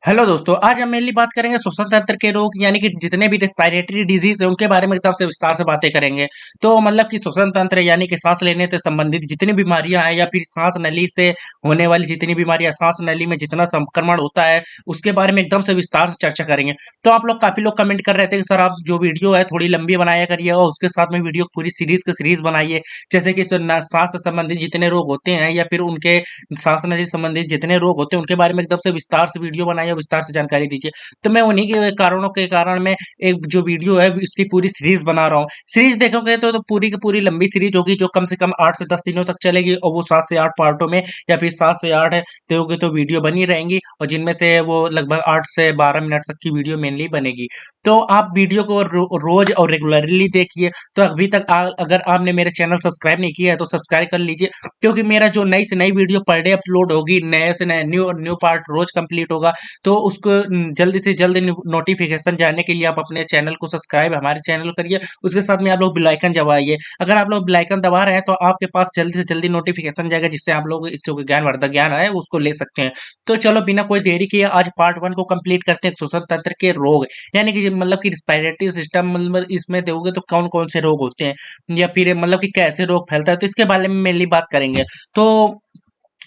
Hello दोस्तों, आज हम मेनली बात करेंगे श्वसन तंत्र के रोग यानी कि जितने भी रेस्पिरेटरी डिजीज है उनके बारे में एकदम से विस्तार से बातें करेंगे। तो मतलब कि श्वसन तंत्र यानी कि सांस लेने से संबंधित जितनी बीमारियां हैं या फिर सांस नली से होने वाली जितनी बीमारियां, सांस नली में जितना संक्रमण होता है उसके बारे में एकदम से विस्तार से चर्चा करेंगे। तो आप लोग काफी लोग कमेंट कर रहे थे कि सर आप जो वीडियो है थोड़ी लंबी बनाया करिए और उसके साथ में वीडियो पूरी सीरीज की सीरीज बनाइए। जैसे कि सांस से संबंधित जितने रोग होते हैं या फिर उनके सांस नली से संबंधित जितने रोग होते हैं उनके बारे में एकदम से विस्तार से वीडियो बनाइए, विस्तार से जानकारी दीजिए। तो मैं उन्हीं के कारणों के कारण मैं एक जो वीडियो है इसकी पूरी सीरीज बना रहा हूँ। सीरीज देखोगे तो पूरी की पूरी लंबी सीरीज होगी जो कम से कम 8 से 10 दिनों तक चलेगी और वो 7 से 8 पार्टों में या फिर 7 से 8 देखोगे तो वीडियो बनी रहेंगी और जिनमें से वो लगभग 8 से 12 मिनट तक की वीडियो मेनली बनेगी। तो आप वीडियो को रोज और रेगुलरली देखिए। तो अभी तक अगर आपने मेरे चैनल सब्सक्राइब नहीं किया है तो सब्सक्राइब कर लीजिए, क्योंकि मेरा जो नई से नई वीडियो पर डे अपलोड होगी, नए से नए न्यू न्यू पार्ट रोज कंप्लीट होगा। तो उसको जल्दी से जल्दी नोटिफिकेशन जाने के लिए आप अपने चैनल को सब्सक्राइब हमारे चैनल करिए। उसके साथ में आप लोग बेल आइकन दबाइए। अगर आप लोग बेल आइकन दबा रहे हैं तो आपके पास जल्दी से जल्दी नोटिफिकेशन जाएगा, जिससे आप लोग इस जो ज्ञानवर्धक ज्ञान है उसको ले सकते हैं। तो चलो बिना कोई देरी किए आज पार्ट 1 को कंप्लीट करते हैं, श्वसन तंत्र के रोग। यानी कि मतलब कि रिस्पिरेटरी सिस्टम, मतलब इसमें देखोगे तो कौन कौन से रोग होते हैं या फिर मतलब कि कैसे रोग फैलता है, तो इसके बारे में मेनली बात करेंगे। तो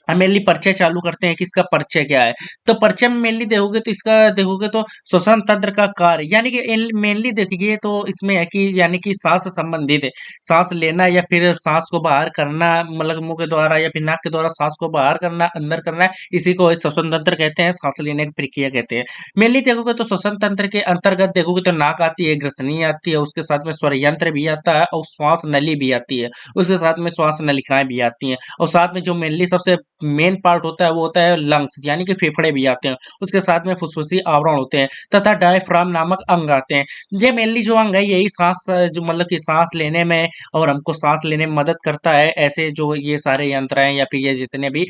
हम मेनली परिचय चालू करते हैं कि इसका परिचय क्या है। तो परिचय में मेनली देखोगे तो इसका देखोगे तो श्वसन तंत्र का कार्य, यानी कि मेनली देखिए तो इसमें है कि यानी कि सांस से संबंधित है। सांस लेना या फिर सांस को बाहर करना, मतलब मुंह के द्वारा या फिर नाक के द्वारा सांस को बाहर करना, अंदर करना, इसी को श्वसन तंत्र कहते हैं, सांस लेने की प्रक्रिया कहते हैं। मेनली देखोगे तो श्वसन तंत्र के अंतर्गत देखोगे तो नाक आती है, ग्रसनी आती है, उसके साथ में स्वर यंत्र भी आता है और श्वास नली भी आती है। उसके साथ में श्वास नलिकाएं भी आती हैं और साथ में जो मेनली सबसे मेन पार्ट होता है वो होता है लंग्स, यानी कि फेफड़े भी आते हैं। उसके साथ में फुसफुसी आवरण होते हैं तथा डायफ्राम नामक अंग आते हैं। ये मेनली जो अंग है यही सांस जो मतलब कि सांस लेने में और हमको सांस लेने में मदद करता है। ऐसे जो ये सारे यंत्र हैं या फिर ये जितने भी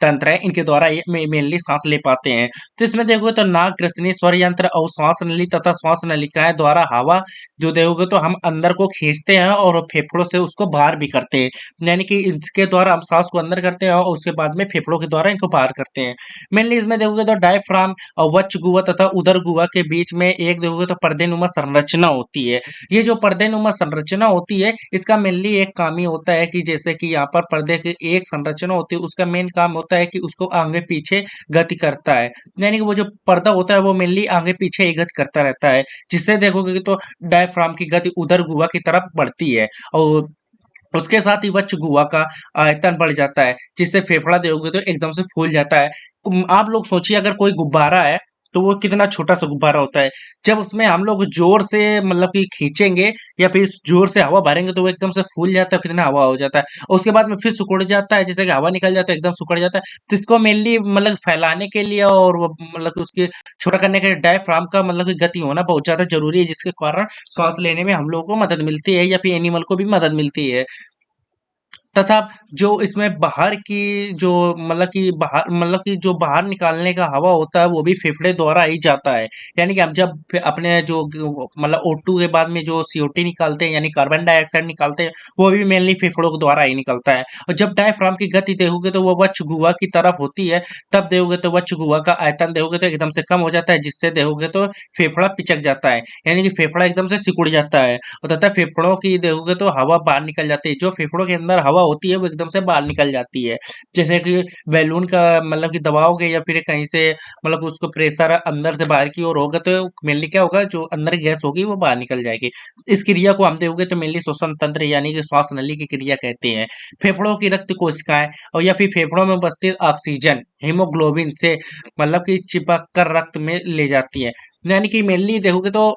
तंत्र हैं इनके द्वारा ये मेनली सांस ले पाते हैं। तो इसमें देखोगे तो नाक, ग्रसनी, स्वर यंत्र और श्वास नली तथा श्वास नलिकाएं द्वारा हवा जो देखोगे तो हम अंदर को खींचते हैं और फेफड़ों से उसको बाहर भी करते हैं। यानी कि इसके द्वारा हम सांस को अंदर करते हैं और उसके बाद में फेफड़ों के द्वारा इनको बाहर करते हैं। मेनली इसमें देखोगे तो डायफ्राम और वक्ष गुहा तथा उदर गुहा के बीच में एक देखोगे तो पर्देनुमा संरचना होती है। ये जो पर्देनुमा संरचना होती है इसका मेनली एक काम ही होता है कि जैसे कि यहाँ पर पर्दे की एक संरचना होती है, उसका मेन काम होता है कि उसको आगे पीछे गति करता है। यानी कि वो जो पर्दा होता है वो मेनली आगे पीछे ही गति करता रहता है, जिससे देखोगे तो डायफ्राम की गति उदर गुहा की तरफ बढ़ती है और उसके साथ ही वक्ष गुहा का आयतन बढ़ जाता है, जिससे फेफड़ा देखोगे तो एकदम से फूल जाता है। आप लोग सोचिए अगर कोई गुब्बारा है तो वो कितना छोटा सा गुब्बारा होता है। जब उसमें हम लोग जोर से मतलब कि खींचेंगे या फिर जोर से हवा भरेंगे तो वो एकदम से फूल जाता है, कितना हवा हो जाता है और उसके बाद में फिर सिकुड़ जाता है, जैसे कि हवा निकल जाता है एकदम सिकुड़ जाता है। तो इसको मेनली मतलब फैलाने के लिए और मतलब कि उसके छोटा करने के लिए डायफ्राम का मतलब कि गति होना बहुत ज्यादा जरूरी है, जिसके कारण सांस लेने में हम लोगों को मदद मिलती है या फिर एनिमल को भी मदद मिलती है। तथा जो इसमें बाहर की जो मतलब कि जो बाहर निकालने का हवा होता है वो भी फेफड़े द्वारा ही जाता है। यानी कि हम जब अपने जो मतलब O2 के बाद में जो CO2 निकालते हैं यानी कार्बन डाइऑक्साइड निकालते हैं, वो भी मेनली फेफड़ों के द्वारा ही निकलता है। और जब डायफ्राम की गति देखोगे तो वो वक्ष गुहा की तरफ होती है, तब देखोगे तो वक्ष गुहा का आयतन देखोगे तो एकदम से कम हो जाता है, जिससे देखोगे तो फेफड़ा पिचक जाता है, यानी कि फेफड़ा एकदम से सिकुड़ जाता है और तथा फेफड़ों की देखोगे तो हवा बाहर निकल जाती है। जो फेफड़ों के अंदर हवा होती है वो एकदम से बाहर निकल जाती है। जैसे कि बैलून का मतलब कि दबाओगे या फिर कहीं से मतलब उसको प्रेशर अंदर से बाहर की ओर होगा तो मेनली क्या होगा, जो अंदर गैस होगी वो बाहर निकल जाएगी। इस क्रिया को हम देखोगे तो मेनली श्वसन तंत्र यानी कि श्वास नली की क्रिया कहते हैं। फेफड़ों की रक्त कोशिकाएं और या फिर फेफड़ों में उपस्थित ऑक्सीजन हीमोग्लोबिन से मतलब कि चिपक कर रक्त में ले जाती है। यानी कि मेनली देखोगे तो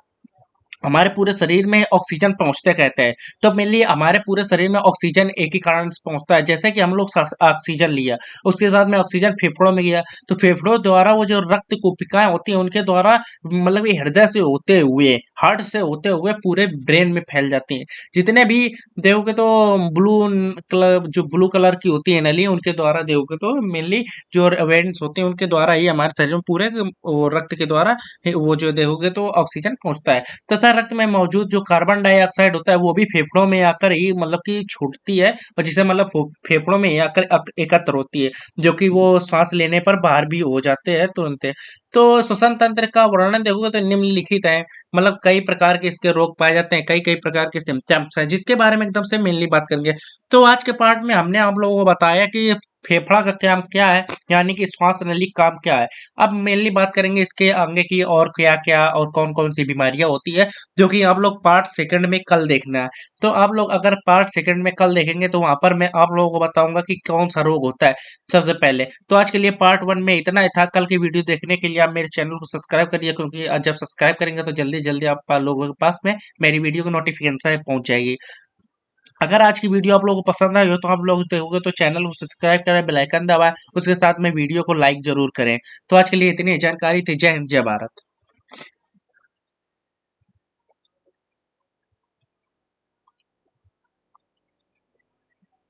हमारे पूरे शरीर में ऑक्सीजन पहुंचते कहते हैं। तो मेनली हमारे पूरे शरीर में ऑक्सीजन एक ही कारण से पहुंचता है, जैसे कि हम लोग ऑक्सीजन लिया, उसके साथ में ऑक्सीजन फेफड़ों में गया, तो फेफड़ों द्वारा वो जो रक्त कुपिकाएं होती हैं उनके द्वारा मतलब ये हृदय से होते हुए, हार्ट से होते हुए पूरे ब्रेन में फैल जाती हैं। जितने भी देखोगे तो ब्लू कलर, जो ब्लू कलर की होती है नली, उनके द्वारा देखोगे तो मेनली जो वेंट्स होते हैं उनके द्वारा ही हमारे शरीर में पूरे वो रक्त के द्वारा वो जो देखोगे तो ऑक्सीजन पहुंचता है। तथा अगर रक्त में मौजूद जो कार्बन डाइऑक्साइड होता है वो भी फेफड़ों में आकर ही मतलब कि छूटती है, और जिसे मतलब फेफड़ों में ही आकर एकत्र होती है, जो कि वो सांस लेने पर बाहर भी हो जाते हैं तुरंत। तो श्वसन तंत्र का वर्णन देखोगे तो निम्नलिखित है, मतलब कई प्रकार के इसके रोग पाए जाते हैं, कई कई प्रकार के सिम्टम्स हैं, जिसके बारे में एकदम से मेनली बात करेंगे। तो आज के पार्ट में हमने आप लोगों को बताया कि फेफड़ा का काम क्या है, यानी कि श्वास नली का काम क्या है। अब मेनली बात करेंगे इसके आगे की और क्या क्या और कौन कौन सी बीमारियां होती है, जो कि आप लोग पार्ट सेकंड में कल देखना है। तो आप लोग अगर पार्ट सेकंड में कल देखेंगे तो वहां पर मैं आप लोगों को बताऊंगा कि कौन सा रोग होता है सबसे पहले। तो आज के लिए पार्ट वन में इतना ही था। कल की वीडियो देखने के लिए आप मेरे चैनल को सब्सक्राइब करिए, क्योंकि जब सब्सक्राइब करेंगे तो जल्दी जल्दी आप लोगों के पास में मेरी वीडियो की नोटिफिकेशन पहुंच जाएगी। अगर आज की वीडियो आप लोगों को पसंद आई हो तो आप लोग देखोगे तो चैनल को सब्सक्राइब करें, बेल आइकन दबाएं, उसके साथ में वीडियो को लाइक जरूर करें। तो आज के लिए इतनी जानकारी थी। जय हिंद, जय भारत।